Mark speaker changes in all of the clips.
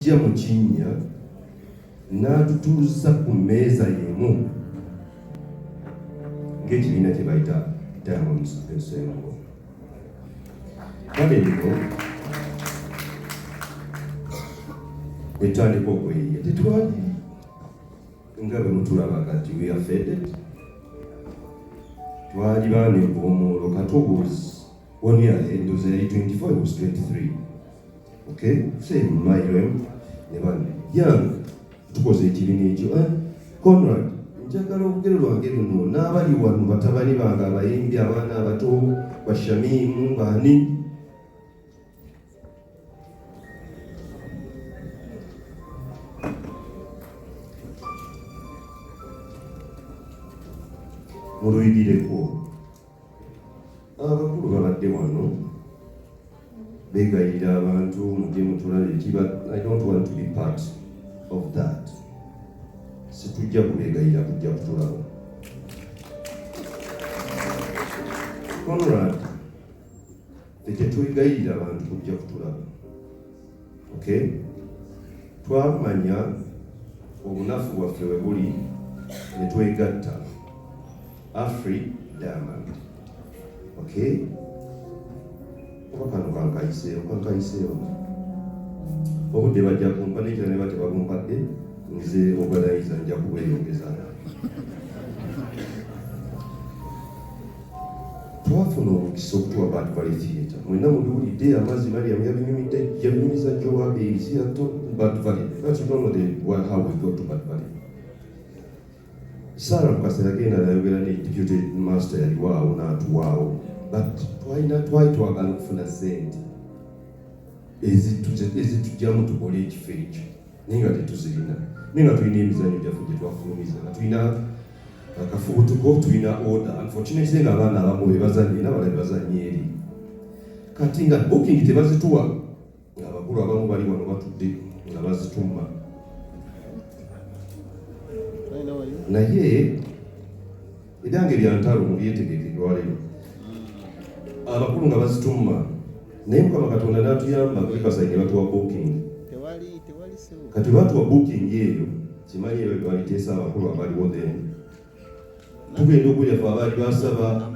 Speaker 1: jja mu kinnya n'atutuusa ku mmeeza y'emu ng'ekibiina kye bayita Diamond Ensemble. Kale nno etandika okweyiya, tetwali nga bwe mutulaba kati we are faded. Twali baana empoomoolo. Kato was 1 year ahead, it was 24, it was 23. Okay, same my realm. Never young, tukoze ekibiina ekyo. Conrad, njagala olugero lwange luno n'abali wano batabani bange abayimbi, abaana abato, bashamimu, baani. Muluyigireko abakulu babadde wano begayirira abantu mujje mutulabe kiba. I don't want to be part of that. Situjja kubegayirira kujja kutulaba. Conrad, tetwegayirira abantu kujja kutulaba. Okay? Twamanya obunafu bwaffe we buli ne twegatta. Afri Diamond. Okay? Obakano kankayiseewo. Obudde bajja kumpa n'ekira ne bate babumpadde, nze organizer nja kubeeyongeza. Twafuna omukisa okutuwa Bad Valley Theatre. Mwenna mubiwulidde, amazzi Mariam yabinyumiza Jowabe to Bad Valley. That's not how we got to Bad Valley. Sarah mukasera genda nayogera ne deputy master yaliwaawo n'atuwaawo, but twagala okufuna sente ezitujjamu tukole ekifo ekyo, naye nga tetuzirina. Naye nga tulina emizannyo gyaffe gye twafulumiza, nga tulina akafubutuko, tulina order. Unfortunately nga abaana abamu be bazannye n'abalala be bazannye eri. Kati nga booking tebazituwa, abakulu abamu bali wano batudde nga bazitumma. Naye edange lyantalo mulyetegeke lwaleero abakulu nga bazitumma, naye Mukama Katonda n'atuyamba kuli kasayini batuwa booking. Kati batuwa booking eyo, kimanyi ebyo baliteesa abakulu abaliwo then. Tugenda okulya fe abaali basaba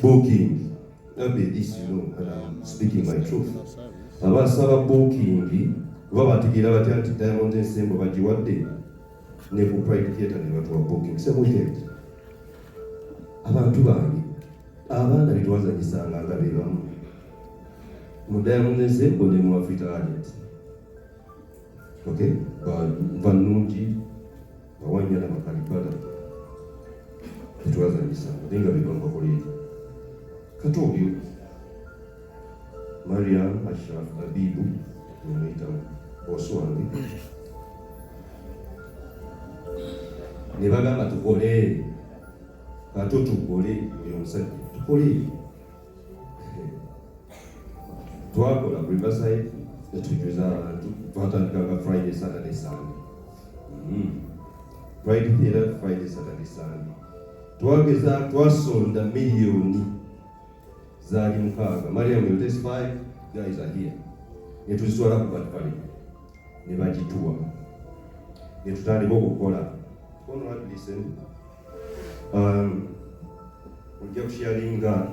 Speaker 1: booking. This, you know, and I'm speaking my truth. Abasaba booking kuba bategeera batya nti Diamond Ensemble bagiwadde ne ku Pride Theatre ne batuwa booking. Same weekend. Abantu bange abaana be twazanyisanga nga be bamu mu Diamond Ensemble ne mu Africa Arts. Okay? Banungi bawanya na makalibala tetwazanyisanga naye nga be bamu bakolere. Kato olyo Mariam Ashraf Abibu nemuyitamu bosi wange ne bagamba tukole. Kato tukole oyo omusajja tukole. Twakola Riverside netujjuza abantu, twatandikanga Friday, Saturday, Sunday. Friday Theatre, Friday, Saturday, Sunday. Twageza twasonda miliyoni zaali 6. Mariam will testify, guys are here. Netuzitwala ku Bad Valley ne bagituwa ne tutandika okukola. Conrad, listen. Ojja kusharinga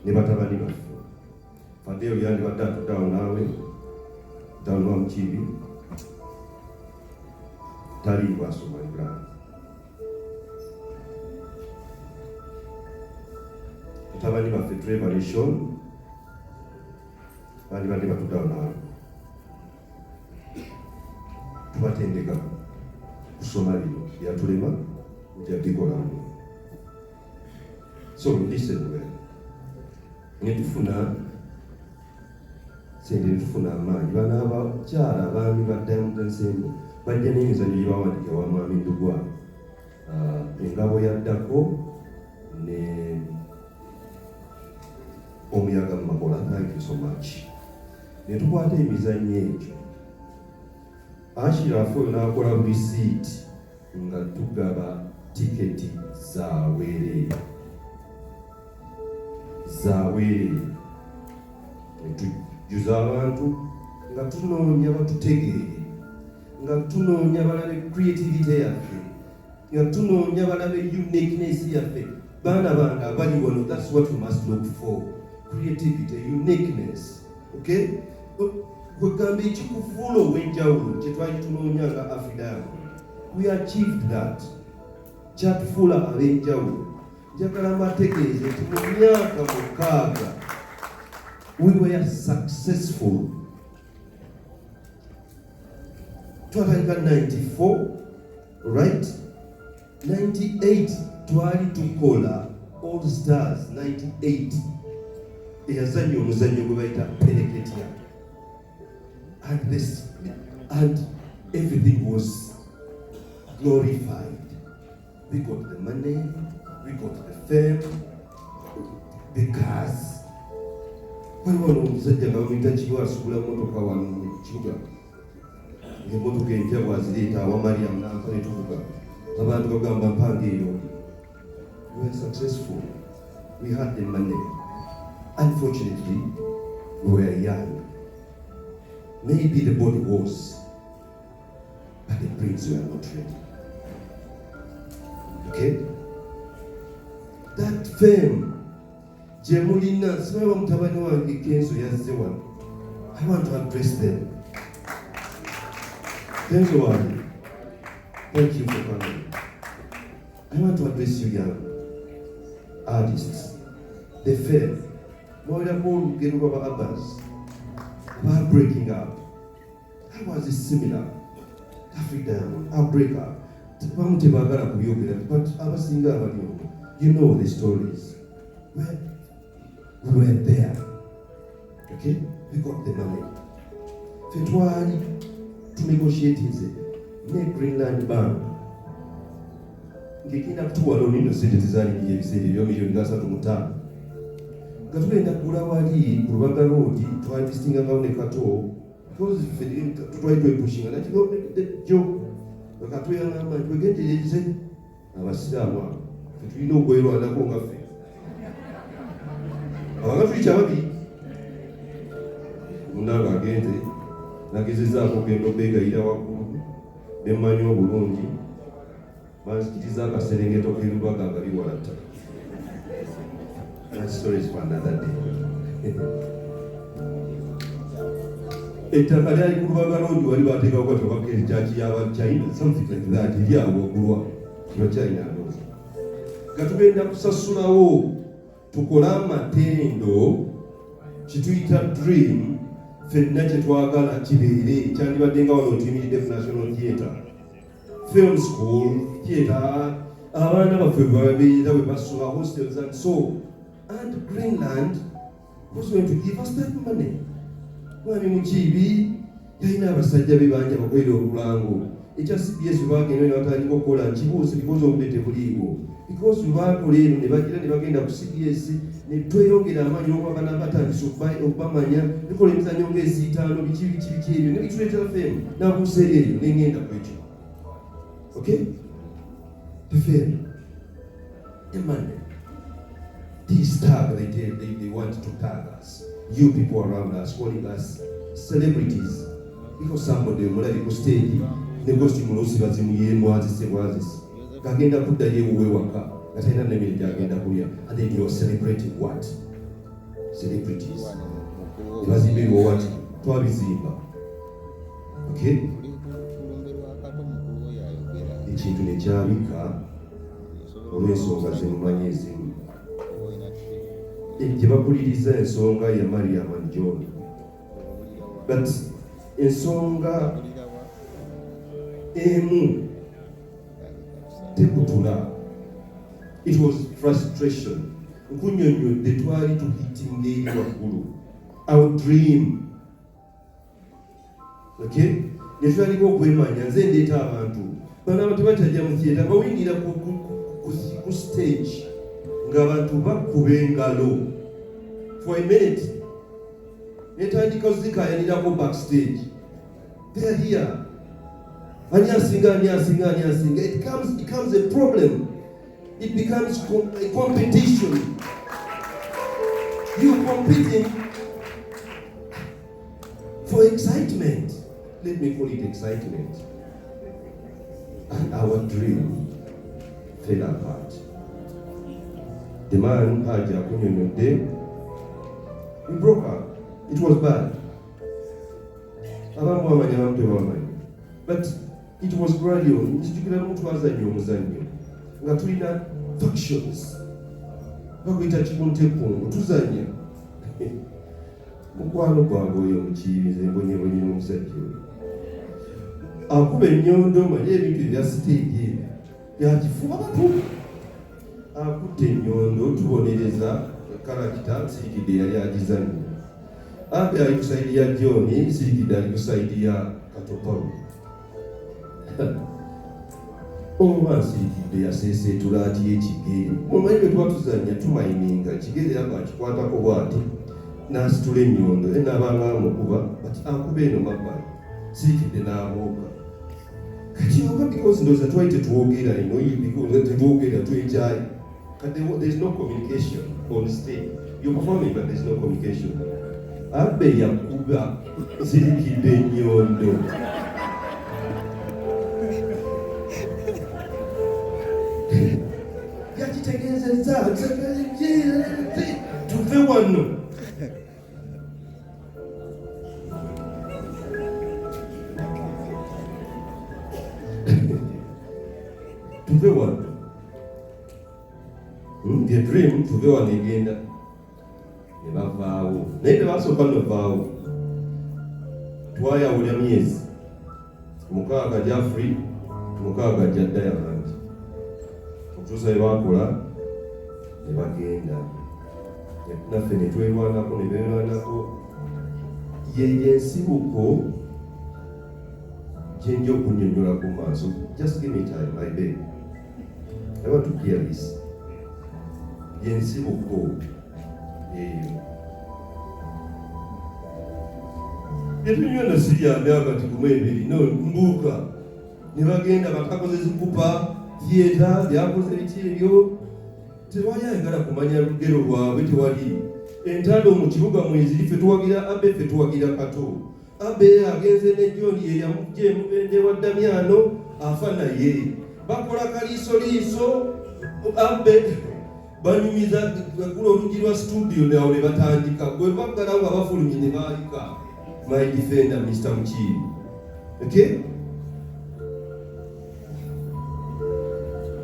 Speaker 1: ne batabani baffe. Fadeo yandi badde atuddawo naawe dalwa mukibi taliibwa asoma Uganda. Batabani baffe Trevalation bali badde batuddawo naawe. Tubatendeka kusoma bino byatulema ojja bikolamu. So listen well. Netufuna sente, netufuna amaanyi. Bano abakyala abaami ba Diamond Ensemble bajja n'emizannyo gye bawandika wa Mwami Ndugwa, engabo yaddako ne omuyaga mu makola. Thank you so much. Ne tukwata emizannyo egyo. Ashirafu oyo n'akola receipt nga tugaba tiketi zaweerere. Netujjuza abantu nga tunoonya batutegeere, nga tunoonya balabe creativity yaffe, nga tunoonya balabe uniqueness yaffe. Baana bange abali wano, that's what we must look for. Creativity, uniqueness. Okay? Kwegamba ekikufuula ow'enjawulo kye twali tunoonya nga Afridamu. We achieved that. Kyatufuula ab'enjawulo. Njagala mbategeeze nti mu myaka 6 we were successful. Twatandika 94, right? 98 twali tukola All Stars 98 eyazannya omuzannyo gwe bayita peneketia, and everything was glorified. We got the money, we got the fame, the cars. Waliwo omusajja nga bamuyita kiwa asugula motoka wano mu kibuga, emotoka empya bwazireeta awa Mariam nampa ne tuvuga, abantu bagamba mpange eyo. We were successful. We had the money. Unfortunately, we were young. Maybe the body was, but the brains were not ready. Okay? That fame, Jemulina, Sima Mutabani wange Kenzo yazze wano. I want to address them. Kenzo wange, thank you for coming. I want to address you young artists. The fame, Mwawira olugero lw'aba Abbas, are breaking up. How was it similar? African, I'll break up. But abasinga abaliwo, you know the stories. We were there. Okay? We got the money. Fetwali to negotiate ne Greenland Bank. Ngekina kutuwala onindo sente tezali ebiseera ebyo miliyoni nga 3.5. Nga tugenda kugula wali ku Lubaga Road twandistinga ngawo ne Kato, because tutwali twepushinga nakigo jo bakatuyangamba twegendereze abasiraamu abo tetulina okwerwanako nga ffe abanga tuli kyababiri. Munanga agenze nagezezaako genda obegayira waggulu nemmanyi obulungi banzikiriza akaserengeto k'Elubaga agali walatta. That story is for another day. Ettaka lyali ku Lubaga Road wali bateekako kwatobaka ekyaki y'aba China, something like that, eryawo waggulwa kiba China alooza. Nga tugenda kusasulawo tukole amatendo kituyita dream ffenna kye twagala kibeere, kyandibadde nga wano tuyimiridde ku National Theatre, film school, theatre, abaana baffe babeera bwe basula hostels and so. And Greenland was going to give us that money. Mwami Mukiibi yalina abasajja be bangi abakolera obulango. Ekya CBS bagenda ne batandika okukola nkibuuze because obudde tebuliiwo. Because baakola eno ne bagira ne bagenda ku CBS ne tweyongera amaanyi n'okwagala batandise okubamanya, bikola emizannyo ng'ezitaano biki ebyo ne bituleetera fame n'abuusa eyo ne ngenda ku ekyo. Okay? The fame. The money. These tag they want to tag us. You people around us, calling us celebrities. Because somebody will let you stage, negotiate Molosi Bazimu, Wazis, Gagenda put the Yewaka, Katana Nemi Gagenda Kuya, and then you're celebrating what? Celebrities. Bazimu what? Twabizimba. Okay? Ekintu ne kyabika olw'ensonga zemumanyizimu. Gye bakuliriza ensonga ya Mariam and John. But ensonga emu tekutula. It was frustration. Nkunyonnyodde twali tuhitinga eri waggulu. Our dream. Okay? Ne twaliko okwemanya nze ndeeta abantu. Bano abantu batajja mu theatre bawingira ku stage. Ng'abantu bakuba engalo for a minute. Netandika zikayanirako backstage. They are here. Ani asinga. It becomes a problem. It becomes a competition. You competing for for excitement. Let me call it excitement. And our dream fell apart. The man had a communion day. We broke up. It was bad. But it was gradual. Nga tulina factions. Bakuyita kikuntekungu tuzanya. Mukwano gwange oyo mukiyibize mbonyebonye n'omusajja oyo. Akuba ennyondo manye ebintu ebya siteegi ebyo byakifuba batu. Akutte ennyondo tubonereza karakita Sirikidde yali agizannya. Abe ali ku sayidi ya John, Sirikidde ali ku sayidi ya Kato. Oba Sirikidde yaseeseetula ati ekigere. Mumanyi bwe tuba tuzannya tumayininga ekigere yaba akikwatako bw'ati n'asitula ennyondo n'abanga amukuba bati akuba eno mabbali. Sirikidde n'amwoka. Kati oba because ndowooza twali tetuwogera ino because tetuwogera twenkyayi. There's no communication on stage. You're performing but there's no communication. Abe yakuba Sirikidde ennyondo. Yakitegeezezza tuve wano. Tuve wano. The dream tuve wano egenda. Ne bavaawo. Naye tebasooka novaawo. Twayawula myezi. 6 Jeffrey, 6 Diamond. Okutuusa bye baakola ne bagenda. Naffe ne twerwanako ne beerwanako. Ye ensibuko gye nja okunnyonnyola ku maaso. Just give me time, my baby. I want to hear this. Ye ensibuko eyo. Etunyona siyambe akati kumwebiri no mbuuka. Ne bagenda bakakoze zikupa theater byakoze biki ebyo. Tewayagala kumanya lugero lwabwe tewali. Entalo mu kibuga mwezi ffe tuwagira Abe ffe tuwagira Kato. Abe agenze ne John ye yamugye mubende wa Damiano afa naye. Bakola kaliisoliiso Abe banyumiza kulo olugi lwa studio nawo ne batandika. Gwe baggala nga bafulumye ne baalika. My defender, Mr. Mchiri. Okay?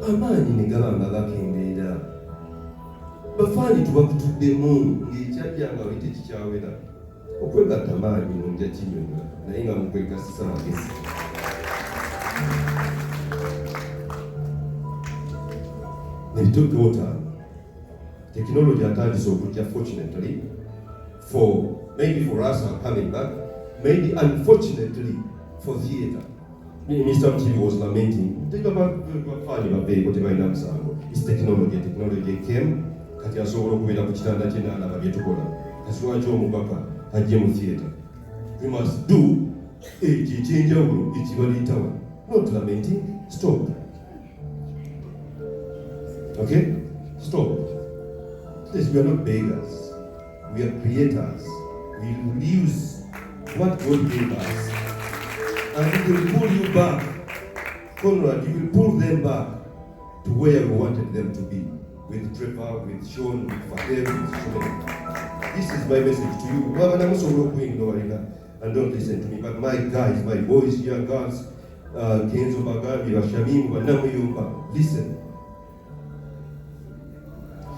Speaker 1: Amaanyi ne gabanga gakendeera. Bafaani tuba tutuddemu ng'ekyajja nga bali tekikyawera. Okwegatta amaanyi nonja kinyonga naye nga mukwegasisa magezi. Ne tutuota. Technology atandise okujja fortunately maybe for us are coming back, maybe unfortunately for theater. Mr. Mchiri was lamenting. It's technology. Technology came. Kati asobola okubeera ku kitanda kye n'alaba bye tukola. Kati lwaki omugaka ajje mu theater? We must do ekyo ekyenjawulo ekibaleetawa. Not lamenting. Stop. Okay? Stop. Please, we are not beggars. We are creators. We will use what God gave us. And it will pull you back. Conrad, you will pull them back to where we wanted them to be. With Trevor, with Sean, with Fadel, with Sean. This is my message to you. And don't listen to me. But my guys, my boys, young girls, Kenzo Magami, Washamim, Wanamuyumba, listen.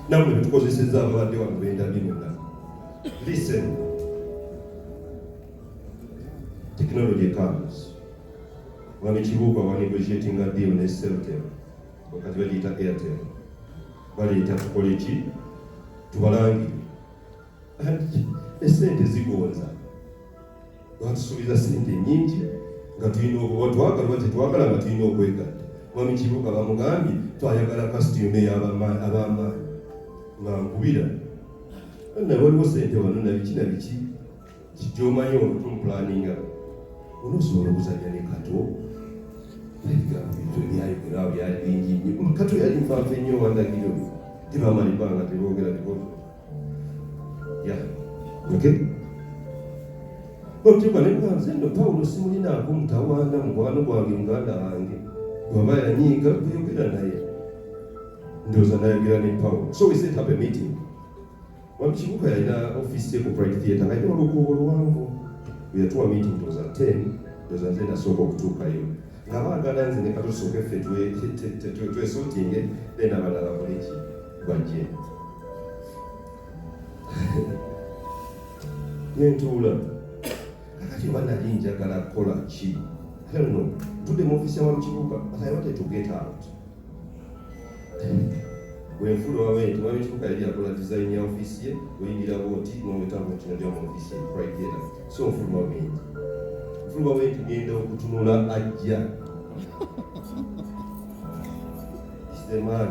Speaker 1: Now, because this is our listen. Technology comes. When we're negotiating a deal with Celtel, because we need Airtel, we need quality to Balangi. And the same is the goal. What so is a sente nyingi, ngatuino watu waka ngatuino kwega. Mwami chibuka bamugambi twayagala costume y'abama ngakubira. Na waliwo sente wano na biki kijomanyo otumplaninga. Onosobola okuzanya ne Kato. Byali bingi. Kato yali nfanfe nnyo wandagiro. Tebamalibanga teboogera bikozo. Yeah. Okay? Okiba ne kanze no Paulo simulinaako mutawaana mukwano gwange muganda wange bw'aba yanyiiga kuyogera naye ndowooza nayogera ne Paulo. So we set up a meeting. Wakibuka yalina office ye ku Pride Theatre nga yina olukuubo luwanvu. We yatuwa meeting ndowooza 10 ndowooza nze nasooka okutuukayo nga baagala nze ne Kato tusooke ffe twesuutinge then abalala bakole ki bajje. Nentuula kakati oba nali njagala kukola ki? I don't know. Tudde mu office ya Wakibuka but I wanted to get out. Bwenfula Wakibuka yali akola design ya office ye oyingira bwoti n'owetanga kino gya mu office ye Pride Theatre. So nfuluma wenti ngenda okutunula ajja. Is the man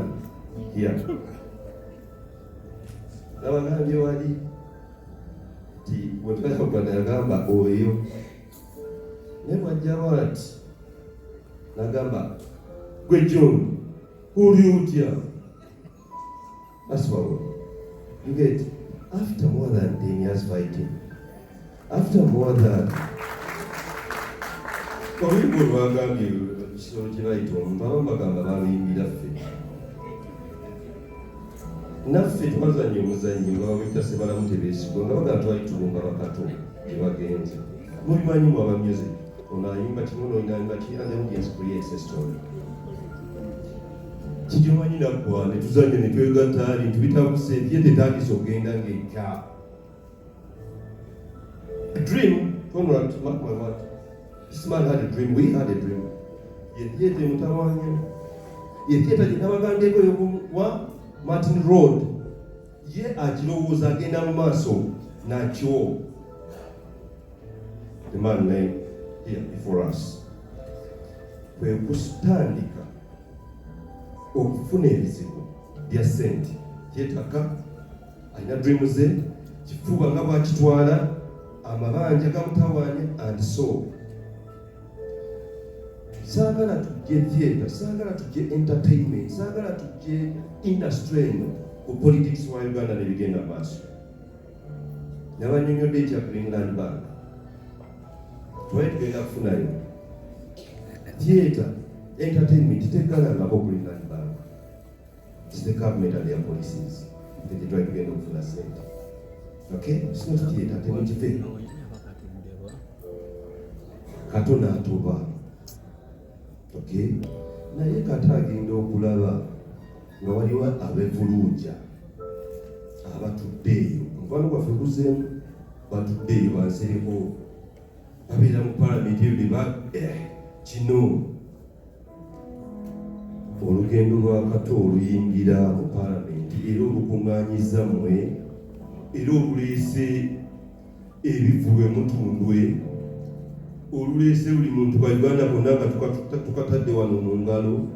Speaker 1: here? Nabagambye wali ti wetwakabwana yagamba oyo naye bwajjawo ati nagamba gwe John oli otya? That's what you get after more than 10 years fighting, after more than oluyimba olwagambye ekisolo kye bayita omuntu abamu bagamba baluyimbira ffe naffe twazanya omuzannyo nga babita Sebalamu Tebeesigwa nga bagamba twalitulumba bakato gye bagenze. Mubimanyi mu aba music ono ayimba kino n'oyimba ki and the audience creates a story. Kijomanyi naggwa ne tuzanya ne twegatta bintu bitabuse ye tetandise okugenda ng'ekya. A dream, Conrad, mark my word. This man had a dream, we had a dream. Ye mutawanya. Ye theatre gye nabagambyeko wa Martin Road. Ye akirowooza agenda mu maaso nakyo. The man name here before us. Kwe kustandika okufuna ebizibu bya ssente yeetaka alina dream ze kifuba nga bwakitwala amabanja gamutawaanya and so saagala tujje theatre, saagala tujje entertainment, saagala tujje industry eno ku politics wa Uganda nebigenda maaso. Nabanyonyodde ekya Greenland Bank twali tugenda kufunayo theatre, entertainment tegalangako Greenland Bank. It's the government and their policies that they try to get over the state. Okay? It's not theatre, they want to pay. Kato n'atoba. Okay? Naye Kato agenda okulaba nga waliwo abevuluuja abatuddeeyo. Mukwano gwaffe guzeemu batuddeeyo bansereko babeera mu palamenti eyo ne kino olugendo lwa Kato oluyingira mu palamenti era olukungaanyiza mmwe era oluleese ebivu lwe mutundwe oluleese buli muntu kwa Uganda konna nga tukatadde wano mu ngalo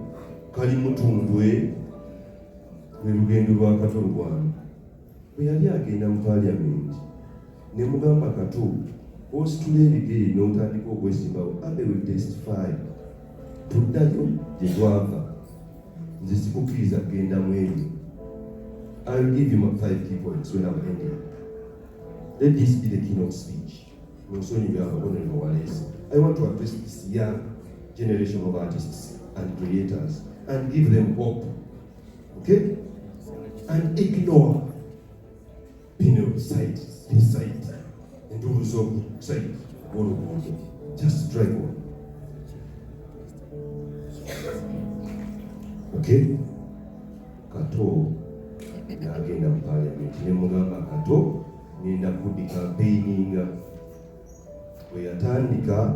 Speaker 1: kali mutundwe lwe lugendo lwa Kato Lubwama. Bwe yali agenda mu palamenti ne mugamba Kato ositula ebigere n'otandika okwesimbawo abe we testify tuddayo gye twava nze sikukkiriza kugenda mu ebyo. I will give you 5 key points when I'm ending. Let this be the keynote speech. I want to address this young generation of artists and creators and give them hope. Okay? And ignore side, this side, and do so side. Just drive on. Okay? Kato n'agenda mu parliament ne mugamba Kato ngenda kuddi campaigninga. Bwe yatandika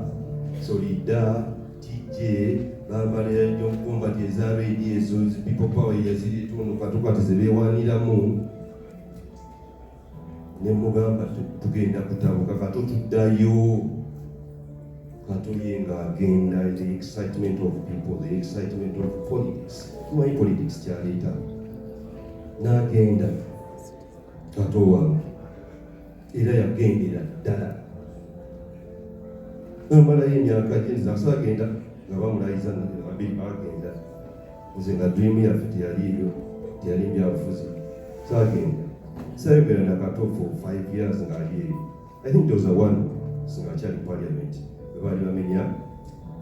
Speaker 1: Solida TJ bambalira nnyo kombati eza radio ezo people power yazirituunuka tukwate ze beewaaniramu ne mugamba tugenda kutabuka Kato tuddayo. Kato ye ng'agenda the excitement of people, the excitement of politics. Tumanyi politics kyaleeta. N'agenda Kato wange era yagendera ddala. Namalayo emyaka gye agenda nga bamulayiza babiri bagenda. Nze nga dream yaffe teyaliyo, teyali byabufuzi. Saagenda. Saayogera na Kato for 5 years ng'ali eyo. I think there was a one singa akyali parliament baali bamenya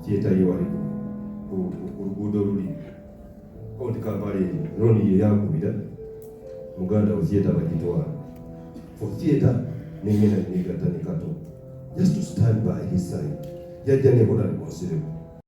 Speaker 1: theatre ye wali ku luguudo oluli Hon Kampala roni yakubira muganda we theatre bagitwala for theatre n'engenda n'egatta ne Kato just to stand by his side yajja ne Hon Kato Lubwama